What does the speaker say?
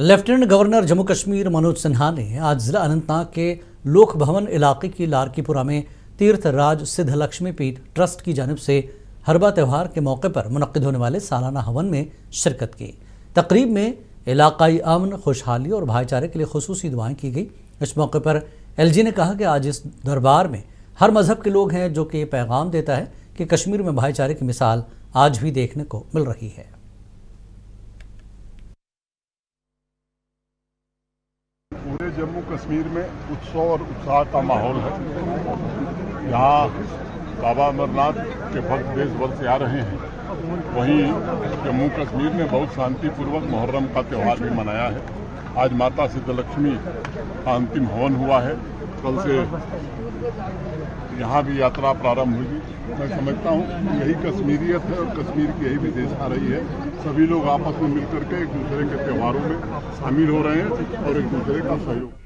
Lieutenant governor Jammu Kashmir Manoj Sinha ने आज जिला अनंतनाग के लोक भवन इलाके की लारकीपुरा में तीर्थराज सिद्ध लक्ष्मी पीठ ट्रस्ट की जानिब से हरबा त्यौहार के मौके पर मुनक्किद होने वाले सालाना हवन में शिरकत की। तकरीब में इलाकाई अमन, खुशहाली और भाईचारे के लिए खुसूसी दुआएं की गई। इस मौके पर एलजी ने कहा कि आज इस दरबार में हर मजहब के लोग हैं, जो कि ये पैगाम देता है कि कश्मीर में भाईचारे की मिसाल आज भी देखने को मिल रही है। पूरे जम्मू कश्मीर में उत्सव और उत्साह का माहौल है। यहाँ बाबा अमरनाथ के भक्त देश भर से आ रहे हैं। वहीं जम्मू कश्मीर में बहुत शांतिपूर्वक मुहर्रम का त्यौहार भी मनाया है। आज माता सिद्धलक्ष्मी का अंतिम हवन हुआ है। कल से यहाँ भी यात्रा प्रारंभ हुई। मैं समझता हूँ यही कश्मीरियत है और कश्मीर की यही विशेषता रही है। सभी लोग आपस में मिलकर के एक दूसरे के त्योहारों में शामिल हो रहे हैं और एक दूसरे का सहयोग